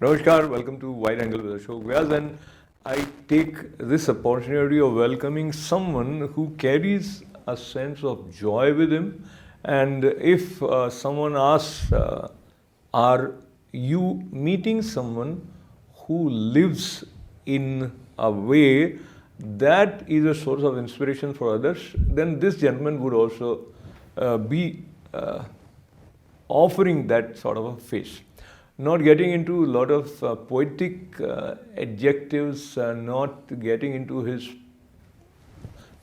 Namaskar, welcome to Wide Angle with Ashok Vyas, and I take this opportunity of welcoming someone who carries a sense of joy with him. And if someone asks, are you meeting someone who lives in a way that is a source of inspiration for others, then this gentleman would also be offering that sort of a face. Not getting into a lot of poetic adjectives, not getting into his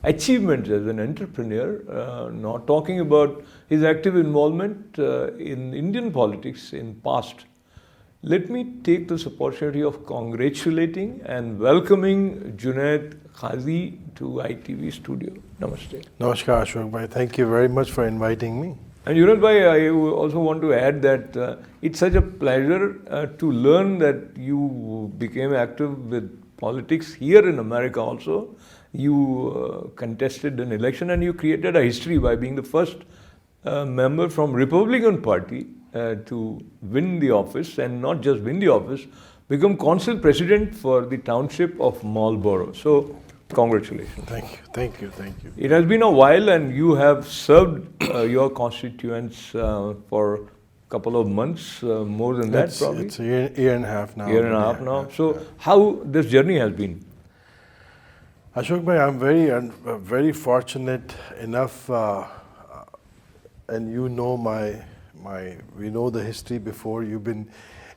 achievements as an entrepreneur, not talking about his active involvement in Indian politics in past. Let me take this opportunity of congratulating and welcoming Junaid Qazi to ITV studio. Namaste. Namaskar, Ashok Bhai. Thank you very much for inviting me. And Junaid Bhai, I also want to add that it's such a pleasure to learn that you became active with politics here in America also. You contested an election and you created a history by being the first member from Republican Party to win the office, and not just win the office, become council president for the Township of Marlboro. So, congratulations. Thank you. It has been a while, and you have served your constituents for a couple of months, more than that probably. It's a year and a half now. Year and a half now. So, how this journey has been? Ashok Bhai, I'm very fortunate enough, and you know we know the history before. You've been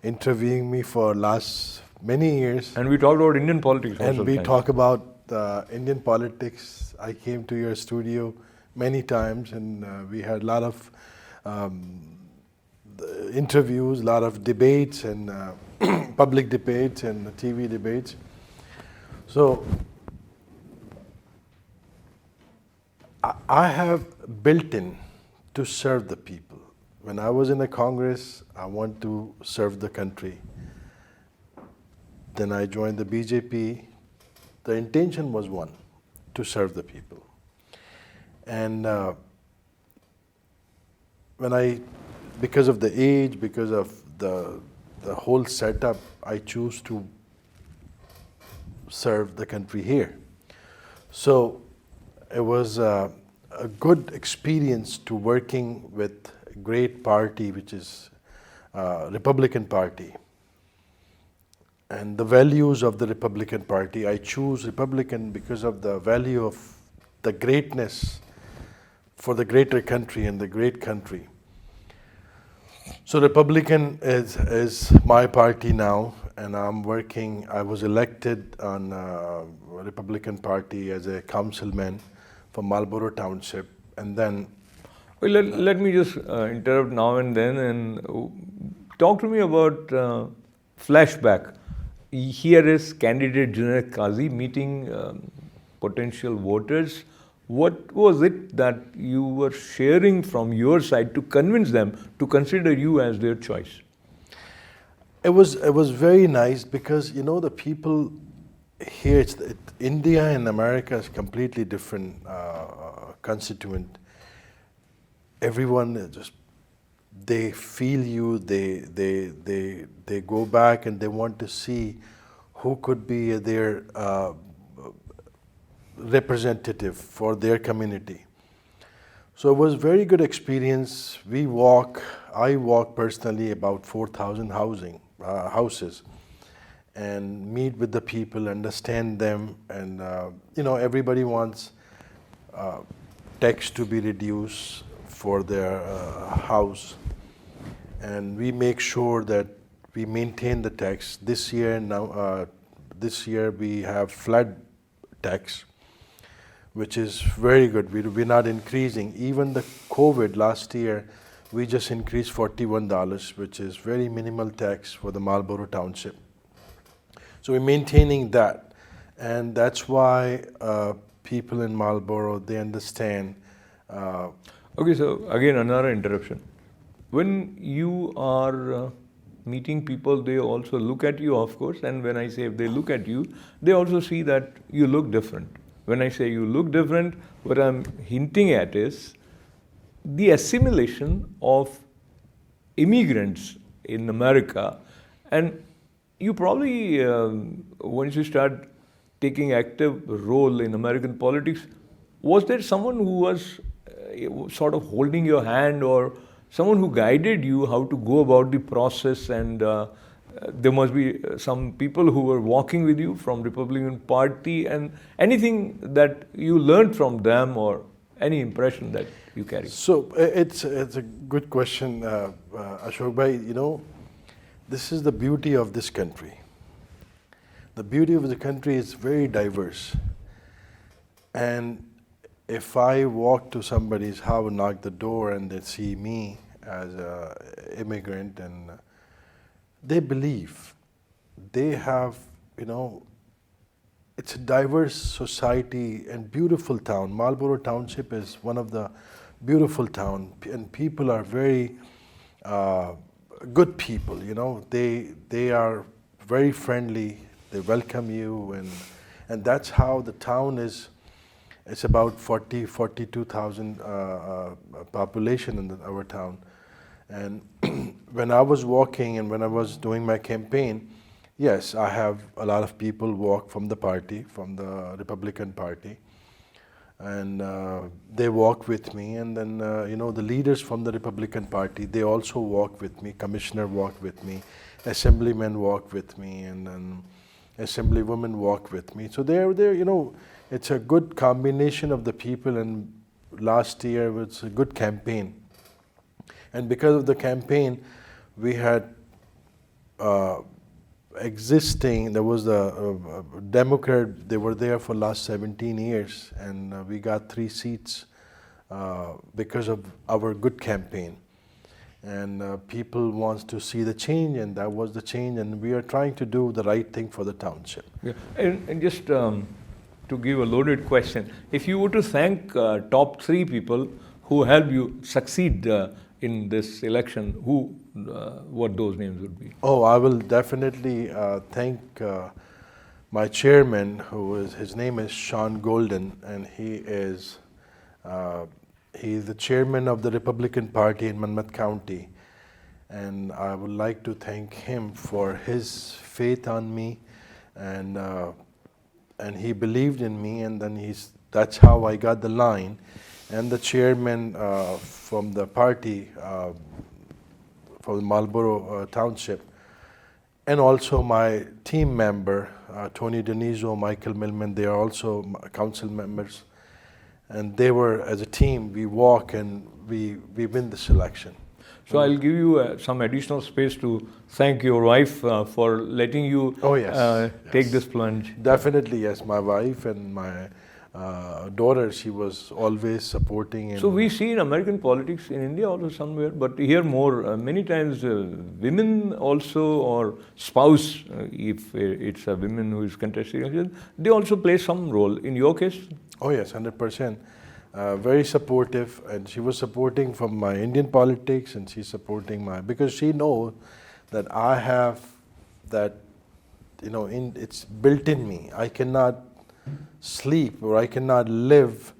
interviewing me for last many years. And we talked about Indian politics also. And we talk about Indian politics. I came to your studio many times, and we had a lot of interviews, a lot of debates, and public debates and TV debates. So I have built in to serve the people. When I was in the Congress, I want to serve the country. Then I joined the BJP. The intention was one, to serve the people. And because of the age, because of the whole setup, I choose to serve the country here. So it was a good experience to working with a great party, which is Republican Party. And the values of the Republican Party, I choose Republican because of the value of the greatness for the greater country and the great country. So Republican is my party now, and I'm working. I was elected on Republican Party as a councilman for Marlboro Township, and then. Well, let me just interrupt now and then and talk to me about flashback. Here is candidate Junaid Qazi meeting potential voters. What was it that you were sharing from your side to convince them to consider you as their choice? It was very nice because the people here, India and America is completely different constituent. Everyone is they feel you, they go back and they want to see who could be their representative for their community. So it was very good experience. I walk personally about 4,000 houses and meet with the people, understand them, and everybody wants tax to be reduced for their house, and we make sure that we maintain the tax. This year we have flat tax, which is very good. We're not increasing. Even the COVID last year, we just increased $41, which is very minimal tax for the Marlboro Township. So we're maintaining that, and that's why people in Marlboro, they understand. Okay, so again another interruption. When you are meeting people, they also look at you, of course, and when I say if they look at you, they also see that you look different. When I say you look different, what I'm hinting at is the assimilation of immigrants in America, and you probably, once you start taking active role in American politics, was there someone who was sort of holding your hand, or someone who guided you how to go about the process? And there must be some people who were walking with you from Republican Party, and anything that you learned from them, or any impression that you carry? So it's a good question, Ashok bhai. This is the beauty of this country. The beauty of the country is very diverse. And if I walk to somebody's house, knock the door, and they see me as an immigrant, and they believe, they have, it's a diverse society and beautiful town. Marlboro Township is one of the beautiful town, and people are very good people. They are very friendly. They welcome you, and that's how the town is. It's about 42,000 population in our town. And when I was walking and when I was doing my campaign, yes, I have a lot of people walk from the party, from the Republican Party, and they walk with me. And then, the leaders from the Republican Party, they also walk with me. Commissioner walk with me, assemblymen walk with me, and then assemblywomen walk with me. So they're it's a good combination of the people. And last year was a good campaign. And because of the campaign, we had there was a Democrat, they were there for last 17 years, and we got 3 seats because of our good campaign. And people want to see the change, and that was the change, and we are trying to do the right thing for the township. Yeah. And just to give a loaded question, if you were to thank top 3 people who helped you succeed in this election, what those names would be? Oh, I will definitely thank my chairman, his name is Sean Golden, and he's the chairman of the Republican Party in Monmouth County. And I would like to thank him for his faith on me, and he believed in me, and then that's how I got the line. And the chairman from the party, from Marlboro Township, and also my team member, Tony Denizo, Michael Millman, they are also council members. And they were, as a team, we walk and we win this election. So I'll give you some additional space to thank your wife for letting you take this plunge. Definitely, yes. My wife and my daughter, she was always supporting. So we see in American politics, in India also somewhere, but here more, many times women also, or spouse, if it's a woman who is contesting, they also play some role. In your case? Oh yes, 100%. Very supportive, and she was supporting from my Indian politics, and she's supporting because she knows that I have that, it's built in me. I cannot sleep, or I cannot live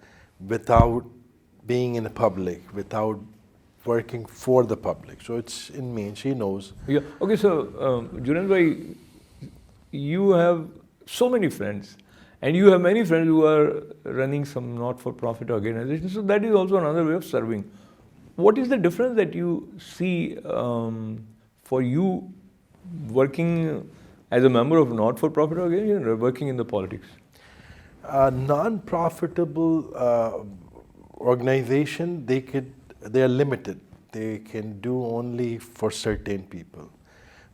without being in the public, without working for the public. So it's in me, and she knows. Yeah. Okay. So, Junaid bhai, you have so many friends, and you have many friends who are running some not-for-profit organizations. So that is also another way of serving. What is the difference that you see for you working as a member of a not-for-profit organization or working in the politics? Non-profitable organization, they are limited. They can do only for certain people.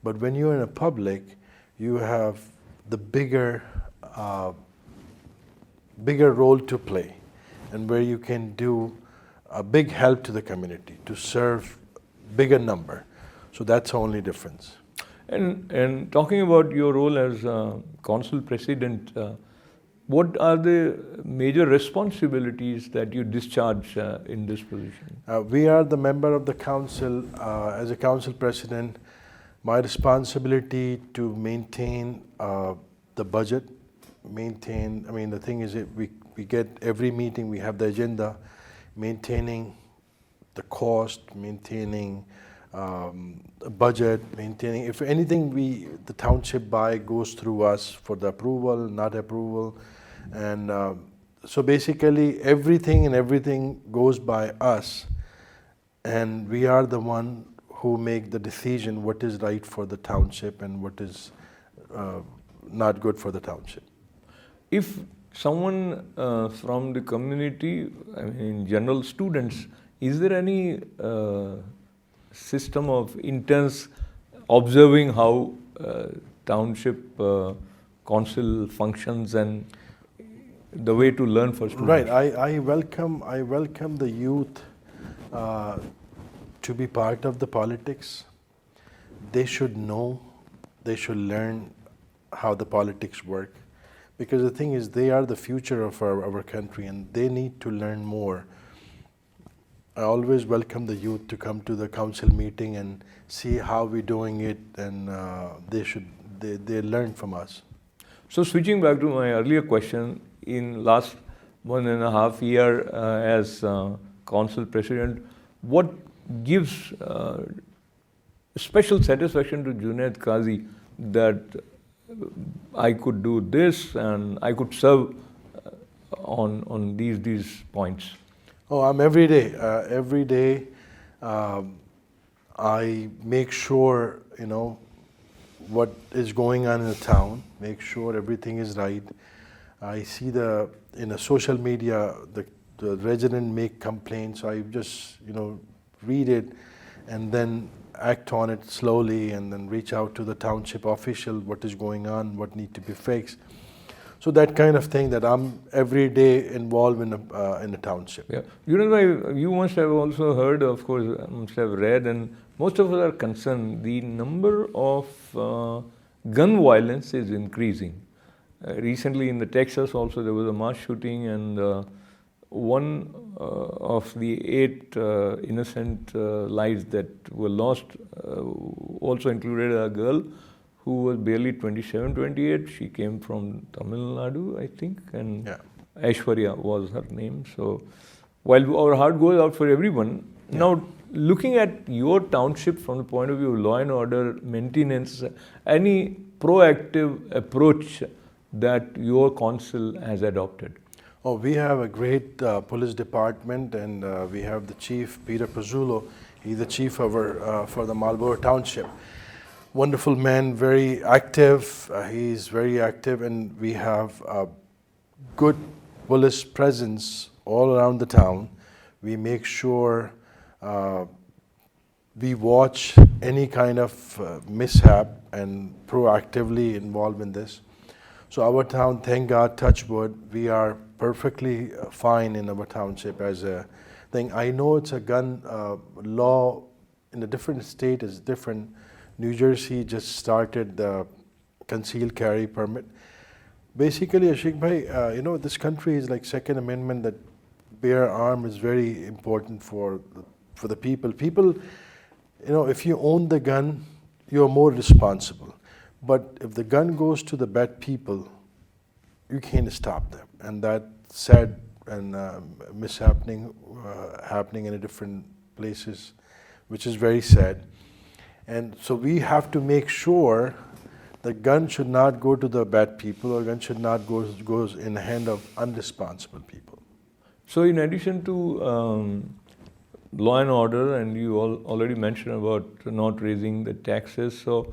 But when you're in a public, you have the bigger role to play, and where you can do a big help to the community, to serve bigger number. So that's the only difference. And talking about your role as council president, what are the major responsibilities that you discharge in this position? We are the member of the council. As a council president, my responsibility to maintain the budget, the thing is, we get every meeting, we have the agenda, maintaining the cost, maintaining budget, maintaining. If anything, the township buy goes through us for the approval, not approval, and so basically everything goes by us, and we are the one who make the decision what is right for the township and what is not good for the township. If someone from the community, I mean, in general, students, is there any system of intense observing how township council functions and the way to learn for students? Right. I welcome the youth to be part of the politics. They should know, they should learn how the politics work. Because the thing is, they are the future of our country and they need to learn more. I always welcome the youth to come to the council meeting and see how we're doing it, and they learn from us. So switching back to my earlier question, in last 1.5 year as council president, what gives special satisfaction to Junaid Qazi that I could do this and I could serve on these points? Oh, I'm every day. I make sure, what is going on in the town, make sure everything is right. I see in social media, the resident make complaints. I just, read it and then act on it slowly and then reach out to the township official, what is going on, what need to be fixed. So that kind of thing, that I'm every day involved in the township. Yeah, you must have also heard, of course, must have read, and most of us are concerned. The number of gun violence is increasing. Recently, in the Texas, also there was a mass shooting, and one of the 8 innocent lives that were lost also included a girl who was barely 27, 28. She came from Tamil Nadu, I think, and Aishwarya was her name. So while our heart goes out for everyone, now looking at your township from the point of view of law and order maintenance, any proactive approach that your council has adopted? Oh, we have a great police department, and we have the chief, Peter Pazzulo. He's the chief for the Marlboro Township. Wonderful man, very active. He's very active, and we have a good police presence all around the town. We make sure we watch any kind of mishap and proactively involved in this. So our town, thank God, touch wood, we are perfectly fine in our township as a thing. I know it's a gun law in a different state is different. New Jersey just started the concealed carry permit. Basically, Ashok Bhai, this country is like Second Amendment, that bear arm is very important for the people. People, if you own the gun, you're more responsible. But if the gun goes to the bad people, you can't stop them. And that sad and mishappening happening in different places, which is very sad. And so we have to make sure the gun should not go to the bad people, or gun should not goes in the hand of unresponsible people. So in addition to law and order, and you already mentioned about not raising the taxes, so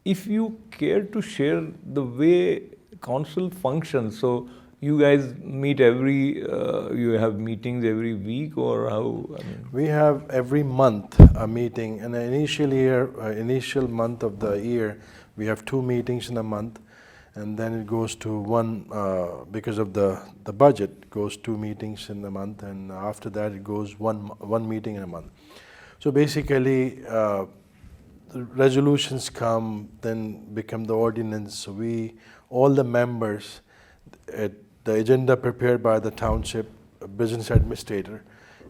if you care to share the way council functions, so you guys meet you have meetings every week, or how? We have every month a meeting. In the initial month of the year, we have 2 meetings in a month, and then it goes to one, because of the budget, goes 2 meetings in a month, and after that it goes one meeting in a month. So basically, resolutions come, then become the ordinance. So all the members, the agenda prepared by the township business administrator,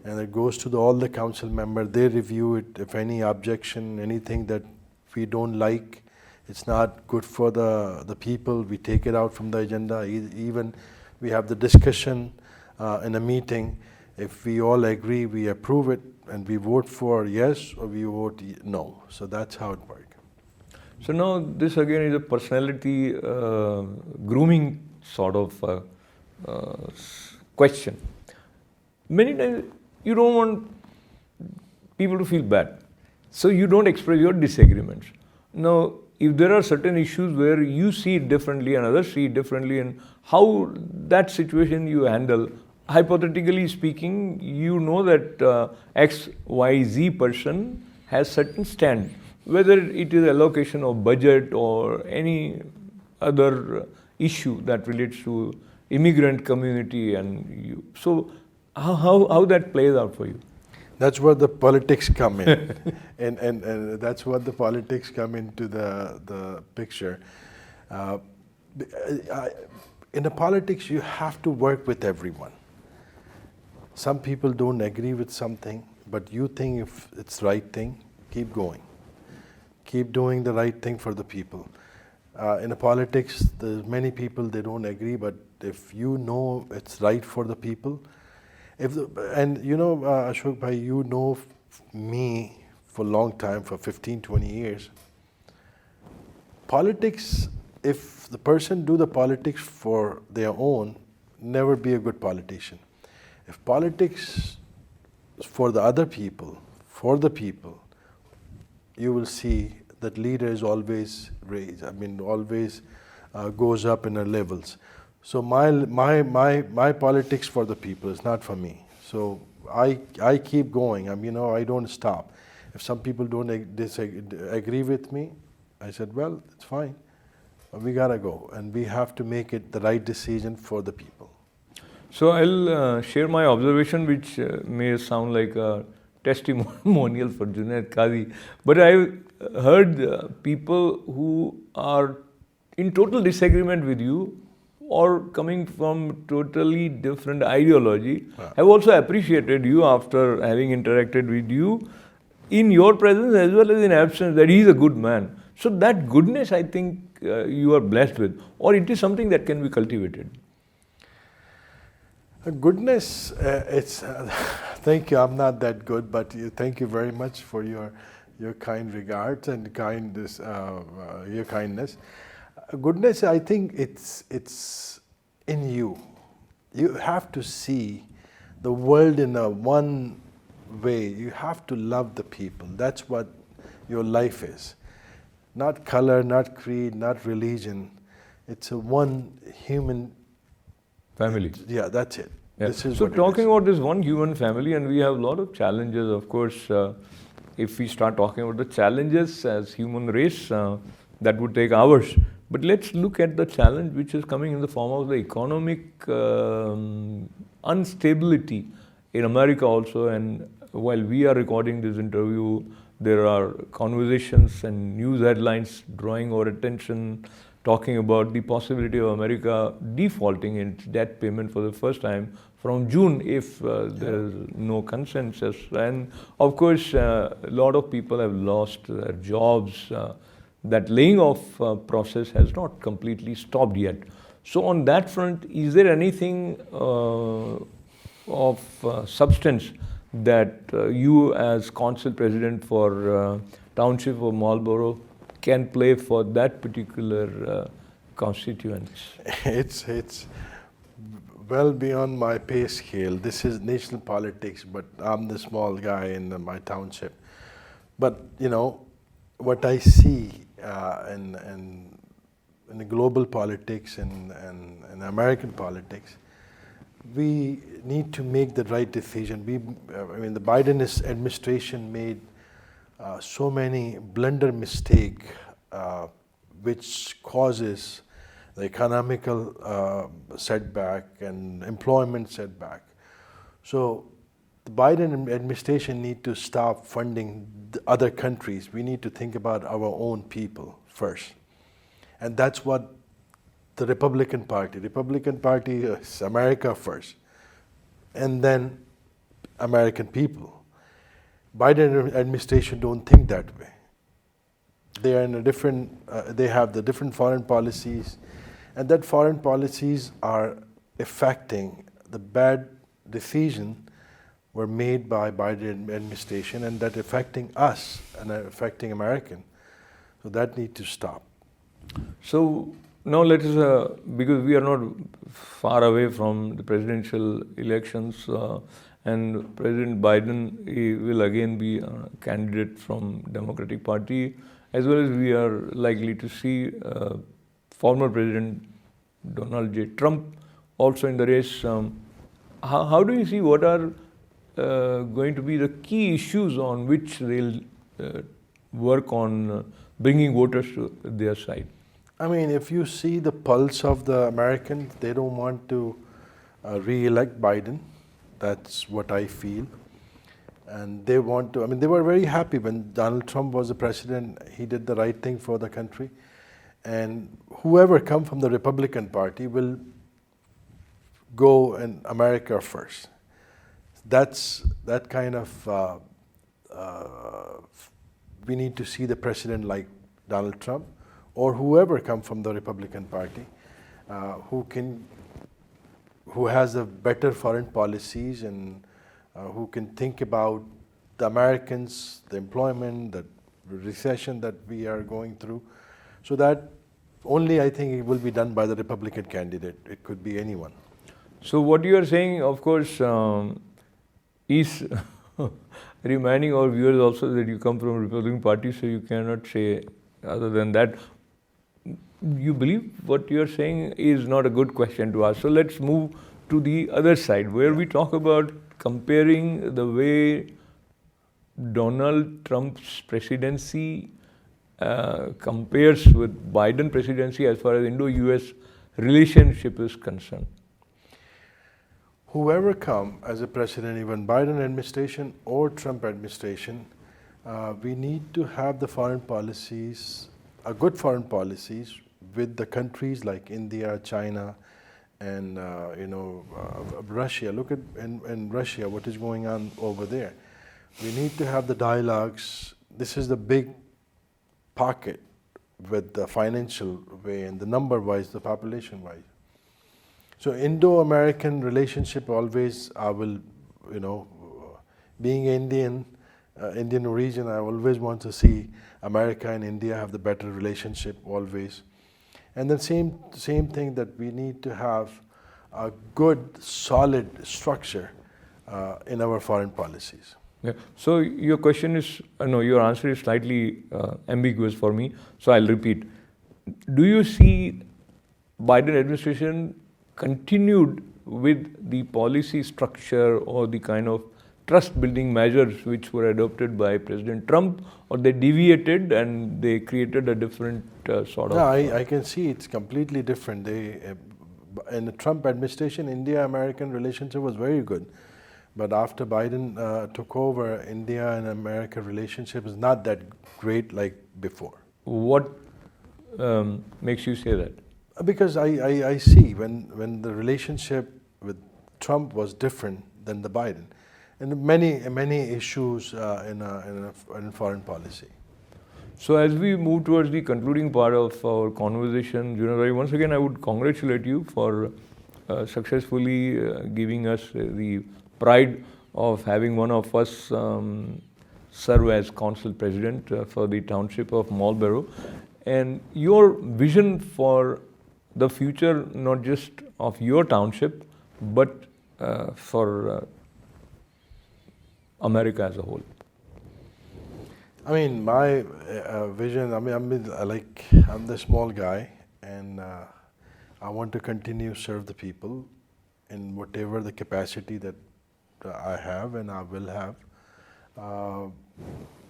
and it goes to all the council members. They review it. If any objection, anything that we don't like, it's not good for the people, we take it out from the agenda. Even we have the discussion in a meeting. If we all agree, we approve it. and we vote for yes or we vote no. So that's how it works. So now this again is a personality grooming sort of question. Many times you don't want people to feel bad, so you don't express your disagreements. Now, if there are certain issues where you see it differently and others see it differently, and how that situation you handle, hypothetically speaking, you know that X, Y, Z person has certain stand, whether it is allocation of budget or any other issue that relates to immigrant community, and you. So how that plays out for you? That's where the politics come in, and that's what the politics come into the picture. In the politics, you have to work with everyone. Some people don't agree with something, but you think if it's the right thing, keep going. Keep doing the right thing for the people. In the politics, there's many people, they don't agree, but if you know it's right for the people, and you know, Ashok bhai, you know me for a long time, for 15, 20 years. Politics, if the person do the politics for their own, never be a good politician. If politics is for the other people, for the people, you will see that leader is always raised. I mean, always goes up in the levels. So my politics for the people is not for me. So I keep going. I mean, you know, I don't stop. If some people don't agree with me, I said, well, it's fine. We gotta go, and we have to make it the right decision for the people. So I'll share my observation, which may sound like a testimonial for Junaid Qazi, but I've heard people who are in total disagreement with you or coming from totally different ideology have also appreciated you after having interacted with you in your presence as well as in absence, that he is a good man. So that goodness, I think you are blessed with, or it is something that can be cultivated. Goodness, it's thank you. I'm not that good, but thank you very much for your kind regards and your kindness. Goodness, I think it's in you. You have to see the world in a one way. You have to love the people. That's what your life is. Not color, not creed, not religion. It's a one human Family. Yeah, that's it. Yeah. This is so what talking about this one human family, and we have a lot of challenges, of course. If we start talking about the challenges as human race, that would take hours. But let's look at the challenge which is coming in the form of the economic instability in America also. And while we are recording this interview, there are conversations and news headlines drawing our attention, talking about the possibility of America defaulting in its debt payment for the first time from June if there is no consensus. And of course, a lot of people have lost their jobs. That laying off process has not completely stopped yet. So on that front, is there anything of substance that you as council president for Township of Marlboro can play for that particular constituents? It's well beyond my pay scale. This is national politics, but I'm the small guy in my township. But you know, what I see in the global politics and American politics, we need to make the right decision. I mean, the Biden administration made so many blunder mistake, which causes the economical setback and employment setback. So the Biden administration need to stop funding the other countries. We need to think about our own people first. And that's what the Republican Party is America first, and then American people. Biden administration don't think that way. They are in a different, they have the different foreign policies, and that foreign policies are affecting the bad decision were made by Biden administration and that affecting us and affecting American. So that need to stop. So now let us, because we are not far away from the presidential elections, and President Biden, he will again be a candidate from Democratic Party, as well as we are likely to see former President Donald J. Trump also in the race. How do you see what are going to be the key issues on which they'll work on bringing voters to their side? I mean, if you see the pulse of the Americans, they don't want to re-elect Biden. That's what I feel. And they want to, I mean, they were very happy when Donald Trump was the president. He did the right thing for the country. And whoever come from the Republican Party will go in America first. That's that kind of, we need to see the president like Donald Trump or whoever come from the Republican Party who has a better foreign policies and who can think about the Americans, the employment, the recession that we are going through. So that only I think it will be done by the Republican candidate. It could be anyone. So what you are saying, of course, is reminding our viewers also that you come from a Republican Party, so you cannot say other than that. You believe what you are saying is not a good question to ask. So let's move to the other side, where we talk about comparing the way Donald Trump's presidency compares with Biden presidency as far as Indo-US relationship is concerned. Whoever come as a president, even Biden administration or Trump administration, we need to have the foreign policies, a good foreign policies with the countries like India, China, and Russia. Look at in Russia what is going on over there. We need to have the dialogues. This is the big pocket with the financial way and the number-wise, the population-wise. So Indo-American relationship always, I will, being Indian origin, I always want to see America and India have the better relationship always. And then same thing that we need to have a good, solid structure in our foreign policies. Yeah. So your question is, your answer is slightly ambiguous for me. So I'll repeat. Do you see Biden administration continued with the policy structure or the kind of trust-building measures which were adopted by President Trump, or they deviated and they created a different sort of... No, I can see it's completely different. In the Trump administration, India-American relationship was very good. But after Biden took over, India and America relationship is not that great like before. What makes you say that? Because I see when the relationship with Trump was different than the Biden, and many issues in foreign policy. So as we move towards the concluding part of our conversation, Junabhai, once again I would congratulate you for successfully giving us the pride of having one of us serve as council president for the Township of Marlboro, and your vision for the future, not just of your township, but for America as a whole. I mean, my vision, I'm the small guy, and I want to continue serve the people in whatever the capacity that I have and I will have,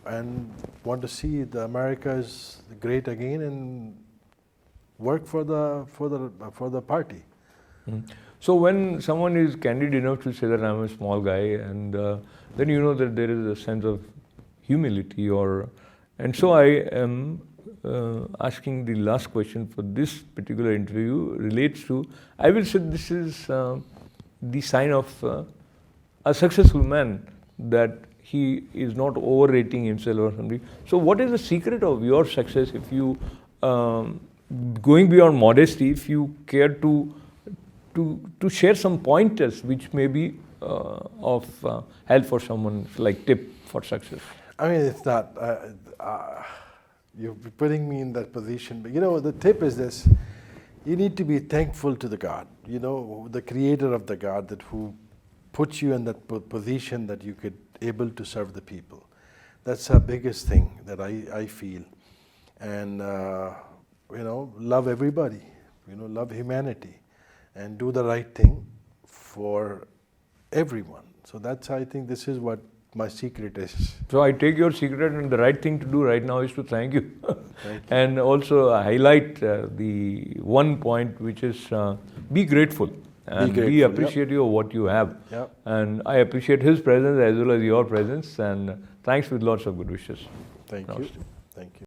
and want to see the America is great again and work for the party. Mm-hmm. So when someone is candid enough to say that I'm a small guy, and then you know that there is a sense of humility, and so I am asking the last question for this particular interview relates to, I will say this is the sign of a successful man, that he is not overrating himself or something. So what is the secret of your success, if you, going beyond modesty, if you care to share some pointers which may be help for someone, like tip for success? I mean, it's not. You're putting me in that position, but the tip is this: you need to be thankful to the God, the Creator of the God that who put you in that position that you could able to serve the people. That's the biggest thing that I feel, and love everybody, love humanity, and do the right thing for everyone. So I think this is what my secret is. So I take your secret, and the right thing to do right now is to thank you. Thank you. And also highlight the one point, which is be grateful. And be grateful, appreciative of what you have. Yep. And I appreciate his presence as well as your presence. And thanks with lots of good wishes. Thank you. Namaste. Thank you.